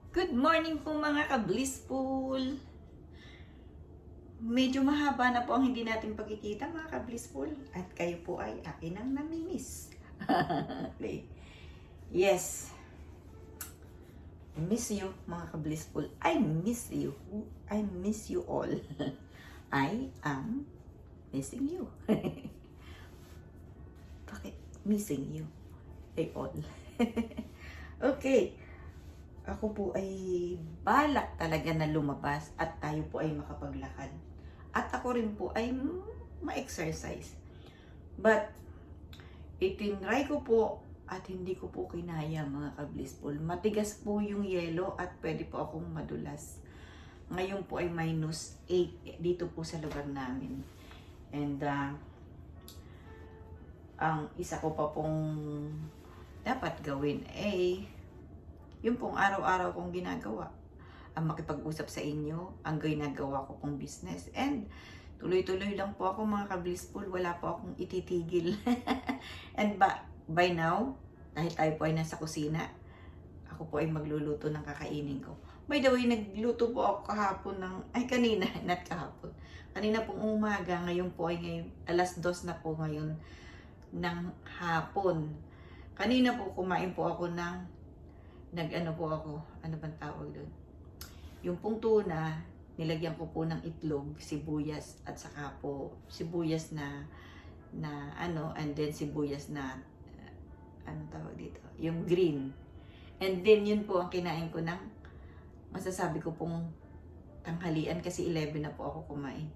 Good morning po mga ka-blissful. Medyo mahaba na po ang hindi natin pagkikita mga ka-blissful. At kayo po ay akin ang namimiss. Okay. Yes. Miss you mga ka-blissful. I miss you. I miss you all. I am missing you. Bakit missing you? Ay all. Okay. Ako po ay balak talaga na lumabas at tayo po ay makapaglakad. At ako rin po ay ma-exercise. But, itinry ko po at hindi ko po kinaya mga ka-blissful. Matigas po yung yelo at pwede po akong madulas. Ngayon po ay -8 dito po sa lugar namin. And, ang isa ko pa pong dapat gawin ay yung pong araw-araw kong ginagawa, ang makipag-usap sa inyo, ang ginagawa ko pong business. And tuloy-tuloy lang po ako mga ka-blissful, wala po akong ititigil. And by now, dahil tayo po ay nasa kusina, ako po ay magluluto ng kakainin ko. By the way, nagluto po ako kahapon kanina, not kahapon. Kanina pong umaga, ngayon po ay ngayon, 2:00 na po ngayon ng hapon. Kanina po kumain po ako ng ano bang tawag doon? Yung pong tuna, nilagyan ko po ng itlog, sibuyas, at saka po sibuyas na and then sibuyas na, tawag dito? Yung green. And then yun po ang kinain ko ng, masasabi ko pong tanghalian kasi 11 na po ako kumain.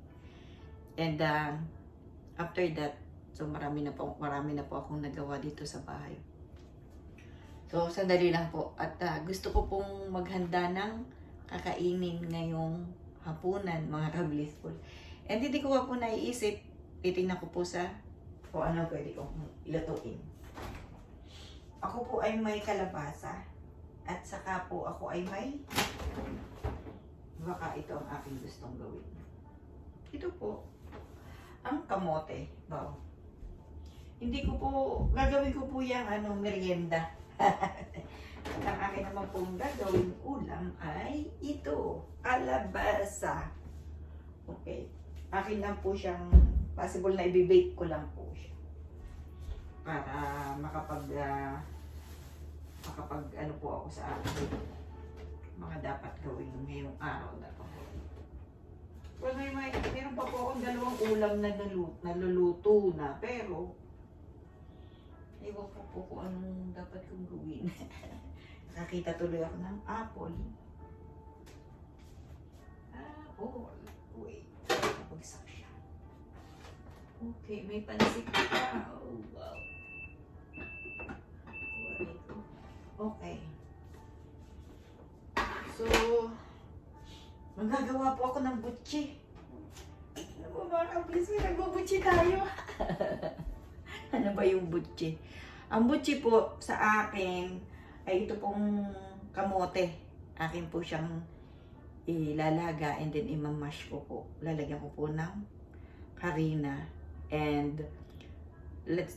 And after that, so marami na po akong nagawa dito sa bahay. So, sandali lang po. At gusto ko pong maghanda ng kakainin ngayong hapunan, mga ka-blissful. And hindi ko po naiisip, titingnan ko po sa kung ano pwede kong ilutuin. Ako po ay may kalabasa. At saka po ako ay may, baka ito ang aking gustong gawin. Ito po, ang kamote. Wow. Hindi ko po, gagawin ko po yung merienda. At ang akin naman pong gagawin ulam ay ito, kalabasa. Okay. Akin lang po siyang, possible na i-bake ko lang po siya. Para makapag po ako sa akin. Mga dapat gawin ngayong araw na po. Well, meron pa po akong 2 ulam na naluluto na, pero ewan ko po kung anong dapat kong gawin. Nakakita tuloy ako ng apple. Wait. Nabagsak siya. Okay, may pansit pa. Oh, wow. Okay. So, magagawa po ako ng butchi. Ano ba mga ka-blissful? Nagbubutchi tayo. Ano ba yung butchi? Ang butchi po sa akin ay ito pong kamote. Akin po siyang ilalaga and then imamash ko po. Lalagyan ko po ng harina and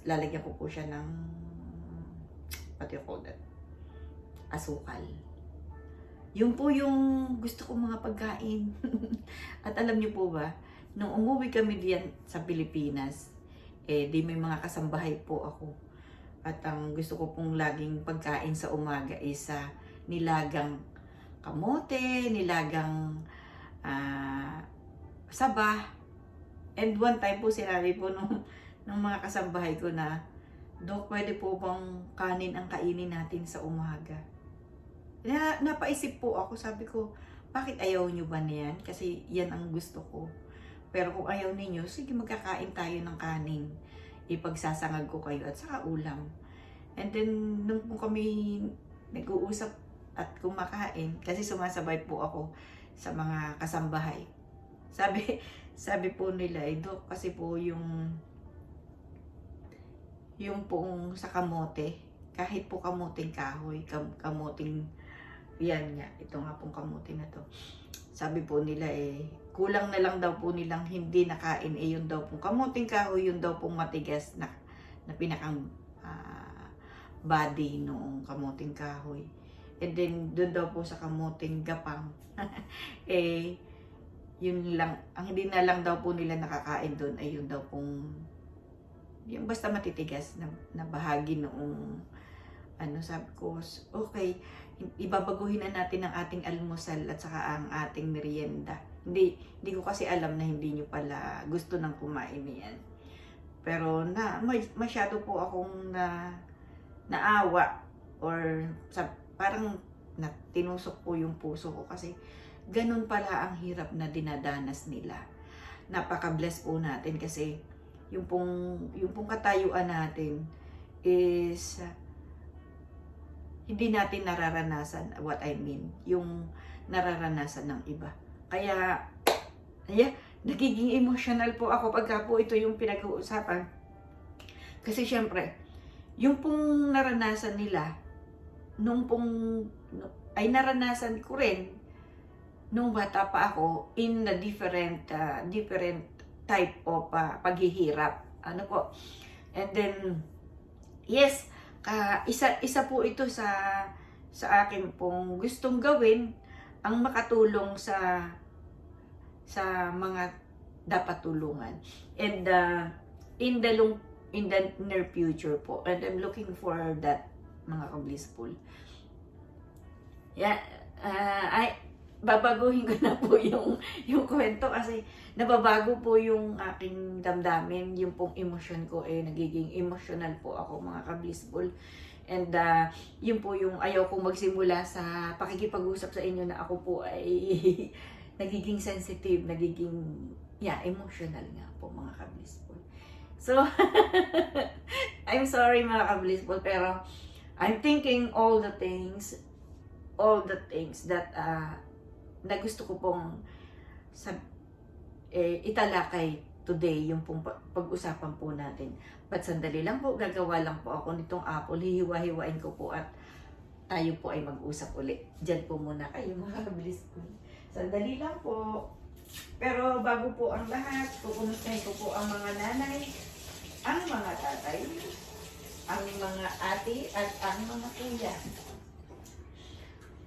lalagyan ko po siya ng what you call that? Asukal. Yun po yung gusto kong mga pagkain. At alam niyo po ba, nung umuwi kami diyan sa Pilipinas, di may mga kasambahay po ako. At ang gusto ko pong laging pagkain sa umaga is nilagang kamote, nilagang saba. And one time po sinabi po ng mga kasambahay ko na, Dok, pwede po bang kanin ang kainin natin sa umaga? Napaisip po ako, sabi ko, bakit ayaw nyo ba niyan? Kasi yan ang gusto ko. Pero kung ayaw ninyo, sige magkakain tayo ng kanin. Ipagsasangag ko kayo at saka ulam. And then, nung kami nag-uusap at kumakain, kasi sumasabay po ako sa mga kasambahay. Sabi po nila, Dok, kasi po yung pong sa kamote, kahit po kamuting kahoy, kamuting, yan nga, ito nga pong kamuting na to. Sabi po nila kulang na lang daw po nilang hindi nakain yun daw pong kamuting kahoy, yun daw pong matigas na pinakang body noong kamuting kahoy. And then, doon daw po sa kamuting gapang. Eh, yun lang, ang hindi na lang daw po nila nakakain doon ay yun daw pong, yung basta matitigas na bahagi noong, ano, sabi ko, okay, ibabaguhin na natin ang ating almusal at saka ang ating merienda. Hindi ko kasi alam na hindi nyo pala gusto ng kumain niyan. Pero masyado po akong naawa or parang tinusok po yung puso ko kasi ganun pala ang hirap na dinadanas nila. Napaka-bless po natin kasi yung pong katayuan natin is hindi natin nararanasan what I mean, yung nararanasan ng iba. Kaya, nagiging emotional po ako pagka po ito yung pinag-uusapan. Kasi syempre, yung pong naranasan nila, ay naranasan ko rin nung bata pa ako in a different type of paghihirap. Ano po? And then, yes, isa po ito sa akin pong gustong gawin ang makatulong sa mga dapat tulungan. And in the near future po. And I'm looking for that, mga ka-blissful. Yeah, babaguhin ko na po yung kwento kasi nababago po yung aking damdamin, yung pong emosyon ko nagiging emotional po ako, mga ka-blissful. And yun po yung ayaw kong magsimula sa pakikipag-usap sa inyo na ako po ay nagiging sensitive, nagiging emotional nga po, mga ka-blissful. So, I'm sorry, mga ka-blissful, pero I'm thinking all the things that na gusto ko pong italakay today, yung pong pag-usapan po natin. But sandali lang po, gagawa lang po ako nitong apple, hihiwa-hiwain ko po at tayo po ay mag-usap ulit. Diyan po muna kayo, mga ka-blissful. Sandali lang po. Pero bago po ang lahat, kukumustahin ko po ang mga nanay, ang mga tatay, ang mga ate at ang mga kuya.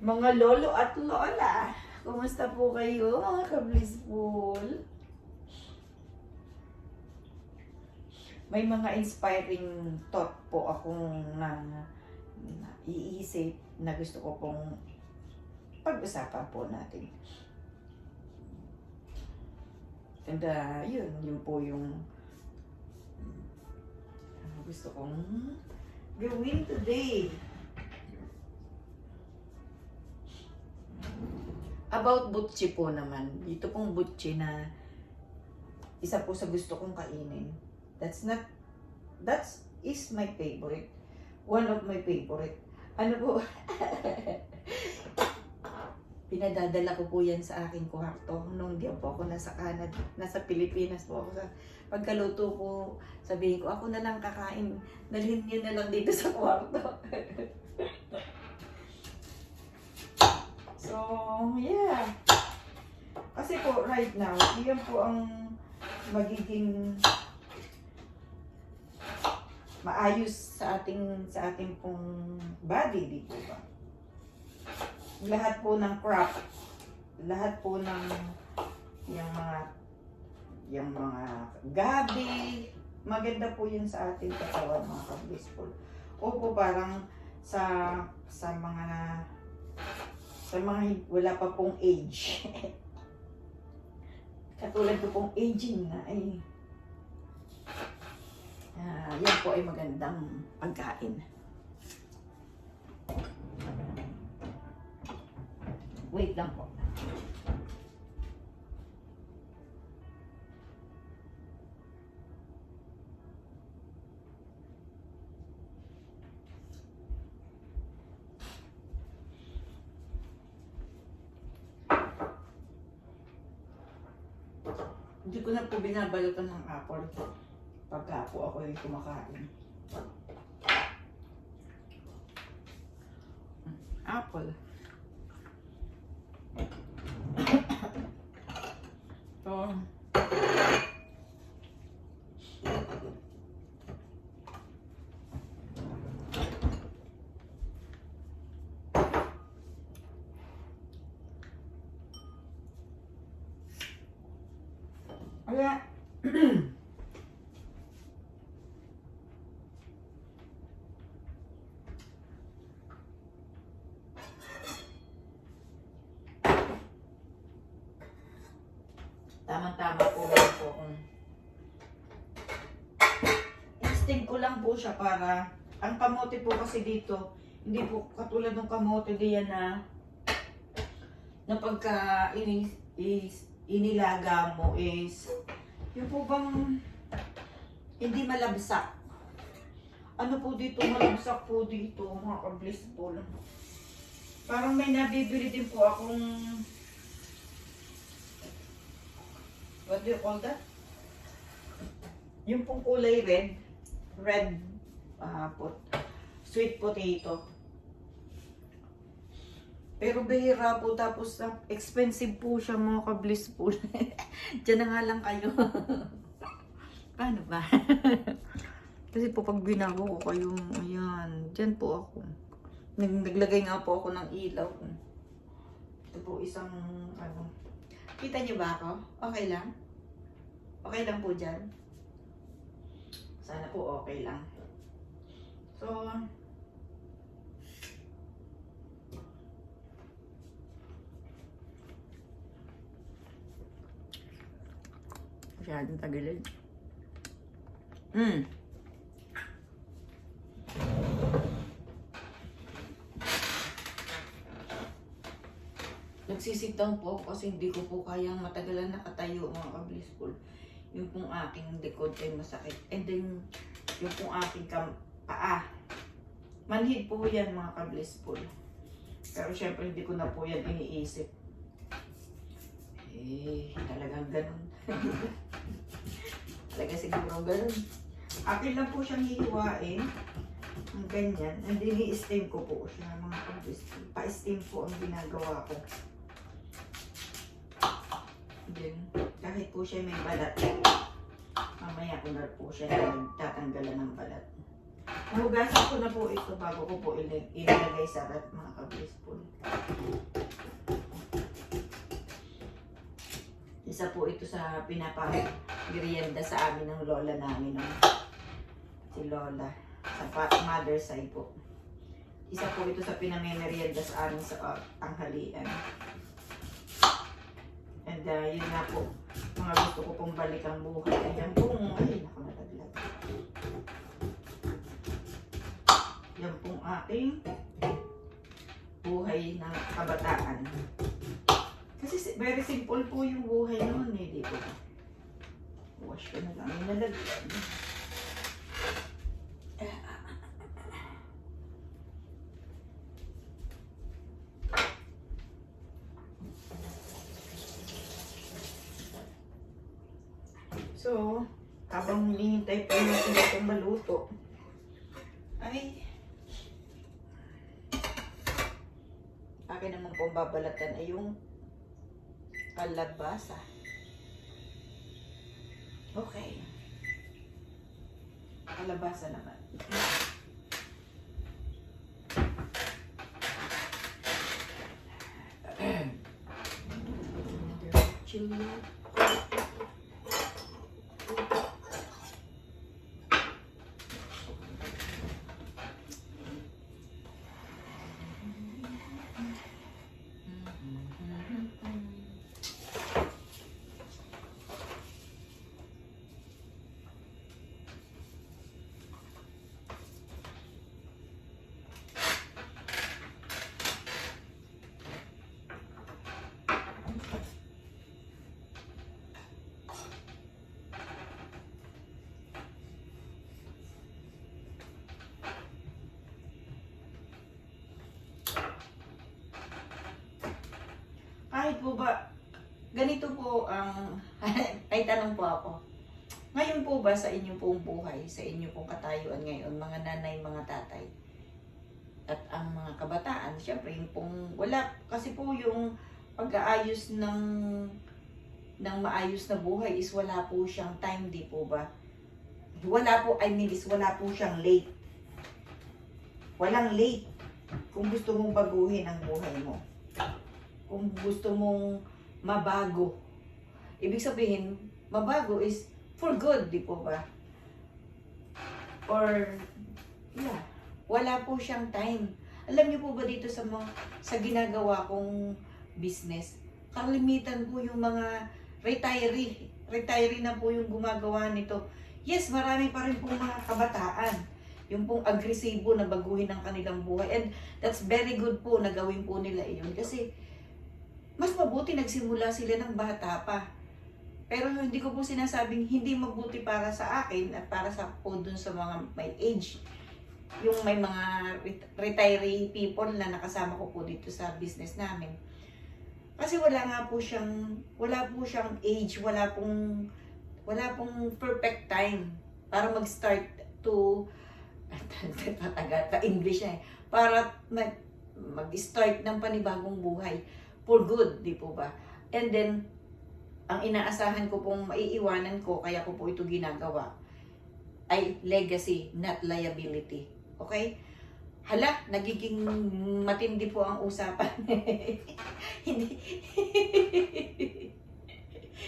Mga lolo at lola, kumusta po kayo, mga ka-blissful? May mga inspiring thought po akong iisip na gusto ko pong pag-usapan po natin. And yun po yung gusto kong gawin today. About butchi po naman. Ito pong butchi na isa po sa gusto kong kainin. That is my favorite. One of my favorite. Ano po? Pinadadala ko po yan sa aking kwarto. Nung di po ako nasa Canada, nasa Pilipinas po ako. Pagkaluto po, sabihin ko, ako na lang kakain. Dalhin niyo na lang dito sa kwarto. So, yeah. Kasi po, right now, yan po ang magiging maayos sa ating pong body, di po ba? Lahat po ng crop, lahat po ng yung mga gabi, maganda po yun sa ating katawan, mga ka-blissful. Opo, parang sa mga wala pa pong age. Katulad ko pong aging na yan po ay magandang pagkain. Wait lang po. Hindi ko na po binabalatan ng apple pagka po ako yung kumakain. Apple. So, Kumbaga, tama-tama po lang po. Instinct ko lang po siya para, ang kamote po kasi dito, hindi po katulad ng kamote diyan na pagka inilaga mo is, yung po bang hindi malabsak. Ano po dito, malabsak po dito, mga kablis po lang. Parang may nabibili din po akong, what do you call that? Yung pong kulay red sweet potato. Pero bihira po, tapos expensive po siya, mga kablis po. Diyan na nga lang kayo. Paano ba? Kasi po pag binago ko kayo, ayan, dyan po ako. Naglagay nga po ako ng ilaw. Ito po isang, kita niyo ba ako? Okay lang? Okay lang po dyan? Sana po okay lang. So, masyadong tagilid. Nagsisit down po ako kasi hindi ko po kayang matagalan nakatayo, mga ka-blissful. Yung pong aking likod ay masakit. And then, yung pong aking paa. Manhid po yan, mga ka-blissful. Pero syempre hindi ko na po yan iniisip. Talagang ganun. Talaga siguro ganun. Akin lang po siyang hihiwain. Ang ganyan. And then i-steam ko po siya, mga ka-blissful. Pa-steam po ang ginagawa ko. Then, kahit po siya may balat, mamaya ko na po siya tatanggalan ng balat. Nahugasan ko na po ito bago ko po ilagay sa rat, mga ka-blissful. Isa po ito sa pinapamerienda sa amin ng lola namin, si Lola, sa mother side po. Isa po ito sa pinamemerienda sa amin sa tanghalian. And yun nga po, mga gusto ko pong balik ang buhay. Ayan pong, ay nakalaglag. Yan pong aking buhay ng kabataan. Kasi very simple po yung buhay noon eh, di ba? Wash ko na lang yung nalaglag. So, habang hinihintay po natin itong maluto, ay akin naman po babalatan ay yung kalabasa. Okay. Kalabasa naman. Chili. Kahit po ba, ganito po ang, ay tanong po ako. Ngayon po ba sa inyong pong buhay, sa inyong pong katayuan ngayon, mga nanay, mga tatay, at ang mga kabataan, syempre yung pong, wala, kasi po yung pag-aayos ng maayos na buhay is wala po siyang time, di po ba? Wala po, I mean is wala po siyang late. Walang late kung gusto mong baguhin ang buhay mo. Kung gusto mong mabago. Ibig sabihin, mabago is for good, di po ba? Or, yeah, wala po siyang time. Alam niyo po ba dito sa ginagawa kong business, kalimitan po yung mga retiree na po yung gumagawa nito. Yes, marami pa rin po mga kabataan, yung pong agresibo na baguhin ang kanilang buhay. And that's very good po na gawin po nila iyon. Kasi, mas mabuti nagsimula sila ng bata pa. Pero hindi ko po sinasabing hindi mabuti para sa akin at para sa po dun sa mga may age. Yung may mga retiree people na nakasama ko po dito sa business namin. Kasi wala po siyang age, wala pong perfect time para mag-start to English na para mag-start ng panibagong buhay for good, di po ba? And then, ang inaasahan ko pong maiiwanan ko, kaya ko po ito ginagawa, ay legacy, not liability. Okay? Hala, nagiging matindi po ang usapan.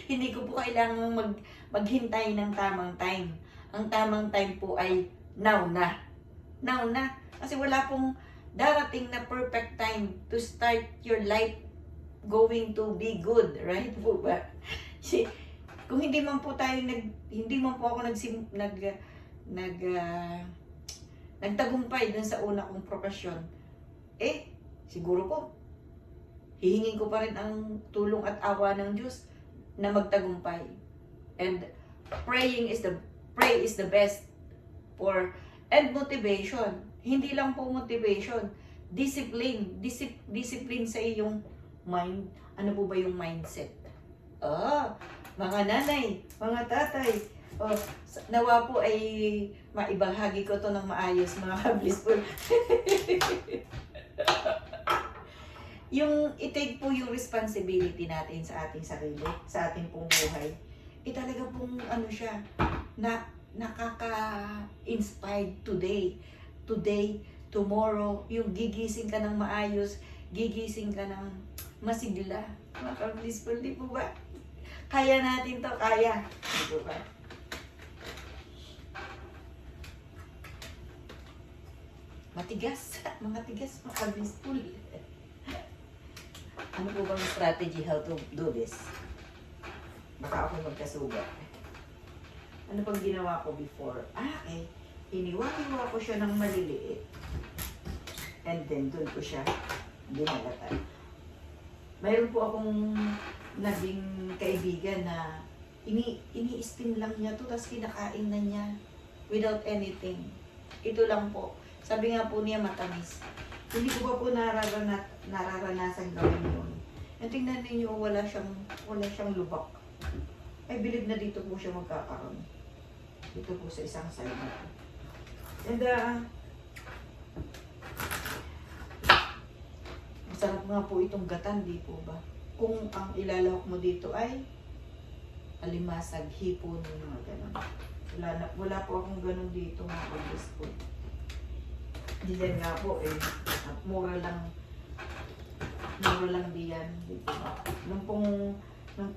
Hindi ko po kailangang maghintay ng tamang time. Ang tamang time po ay now na. Now na. Kasi wala pong darating na perfect time to start your life going to be good, right po ba? Kung hindi man po ako nagtagumpay dun sa una kong profesyon, siguro po, hihingin ko pa rin ang tulong at awa ng Diyos na magtagumpay. And pray is the best and motivation. Hindi lang po motivation, discipline sa iyong mind. Ano po ba yung mindset? Mga nanay, mga tatay, nawa po ay maibahagi ko to ng maayos, mga blissful. Yung i-take po yung responsibility natin sa ating sarili, sa ating pong buhay. Talaga pong siya, na nakaka-inspired today, tomorrow, yung gigising ka ng maayos, gigising ka ng masigla. Mga blissful, di po ba? Kaya natin to, kaya. Di po ba? Matigas, mga tigas, mga blissful. Ano po bang strategy how to do this? Baka ako magkasugat. Ano pang ginawa ko before? Iniwa ko siya ng maliliit. And then, doon ko siya binalatan. Mayroon po akong naging kaibigan na ini-spin lang niya to, tapos kinakain na niya without anything. Ito lang po. Sabi nga po niya matamis. Hindi ko pa po nararanasan gawin yun. And tingnan ninyo, wala siyang lubak. I believe na dito po siya magkakaroon. Dito po sa isang side na. And masarap nga po itong gatan, di po ba? Kung ang ilalawak mo dito ay alimasag, hipon, mga ganun. Wala po akong ganun dito, mga kabis po. Diyan nga po mura lang diyan, di po ba? Nung pong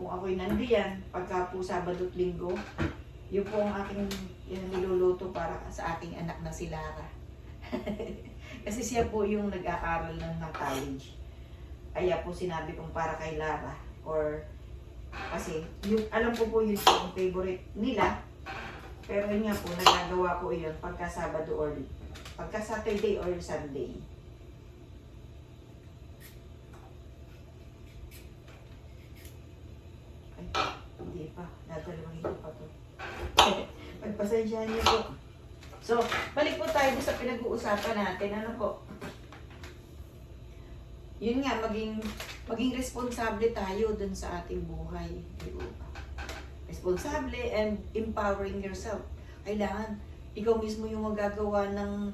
ako'y nandiyan, pagka po Sabado at Linggo, yun po ang aking niluluto para sa aking anak na si Lara. Kasi siya po yung nag-aaral ng college. Kaya po sinabi kong para kay Lara. Kasi alam ko po yun yung favorite nila. Pero yun nga po, nagagawa ko yun pagka Sabado or pagka Saturday or Sunday. Hindi pa. Dadalawin ko pa to. Pagpasensyahan niyo po. So, balik po tayo sa pinag-uusapan natin. Ano po? Yun nga, maging responsable tayo dun sa ating buhay. Responsable and empowering yourself. Kailangan, ikaw mismo yung magagawa ng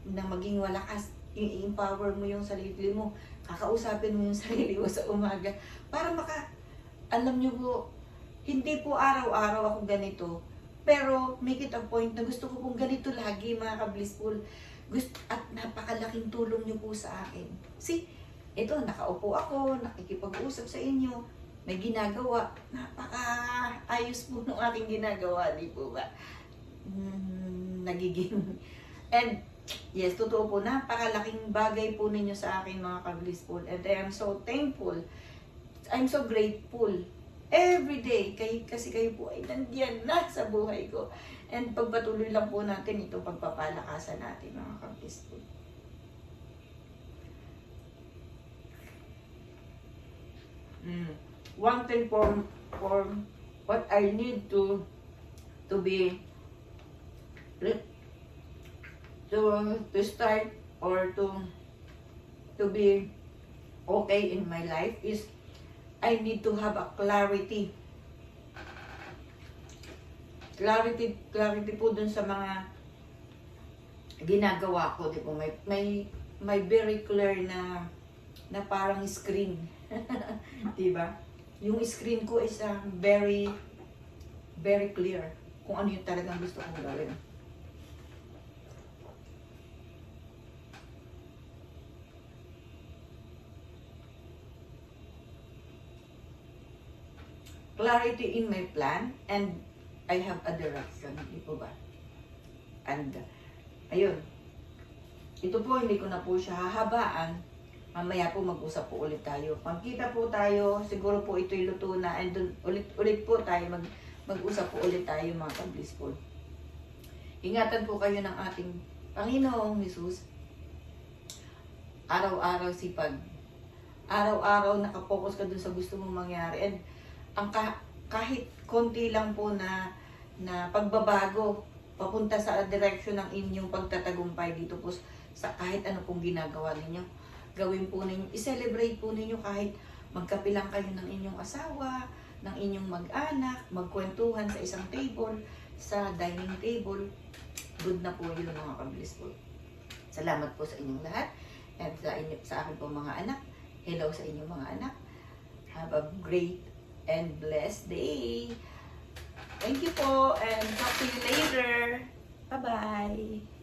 maging malakas. I-empower mo yung sarili mo. Kakausapin mo yung sarili mo sa umaga. Para alam nyo po, hindi po araw-araw ako ganito. Pero make it a point na gusto ko pong ganito lagi, mga ka-blissful. At napakalaking tulong nyo po sa akin. See, ito, nakaupo ako, nakikipag-usap sa inyo. may ginagawa. Napaka-ayos po ng aking ginagawa, di po ba? Nagiging... And, yes, totoo po, napakalaking bagay po ninyo sa akin mga ka-blissful. And I am so thankful. I'm so grateful. Every day, kasi kayo po ay nandiyan na sa buhay ko. And pagpatuloy lang po natin itong pagpapalakasan natin mga ka-blissful. One thing for what I need to be to start or to be okay in my life is I need to have a clarity po dun sa mga ginagawa ko, di po, may very clear na parang screen. Diba? Yung screen ko is very clear kung ano yung talagang gusto kong gawin. Clarity in my plan and I have a direction, di po ba? And ayun, ito po hindi ko na po siya hahabaan. Mamaya po mag-usap po ulit tayo. Pagkita po tayo, siguro po ito'y luto na and ulit po tayo mag-usap po ulit tayo mga ka-blissful. Ingatan po kayo ng ating Panginoong Jesus. Araw-araw sipag. Araw-araw nakapokus ka dun sa gusto mong mangyari. And ang kahit konti lang po na pagbabago papunta sa direksyon ng inyong pagtatagumpay dito po sa kahit ano pong ginagawa ninyo. Gawin po ninyo, i-celebrate po ninyo kahit magkape lang kayo ng inyong asawa, ng inyong mag-anak, magkwentuhan sa isang table, sa dining table. Good na po yun mga ka-blissful. Salamat po sa inyong lahat and sa akin po mga anak. Hello sa inyong mga anak. Have a great and blessed day. Thank you po and talk to you later. Bye-bye.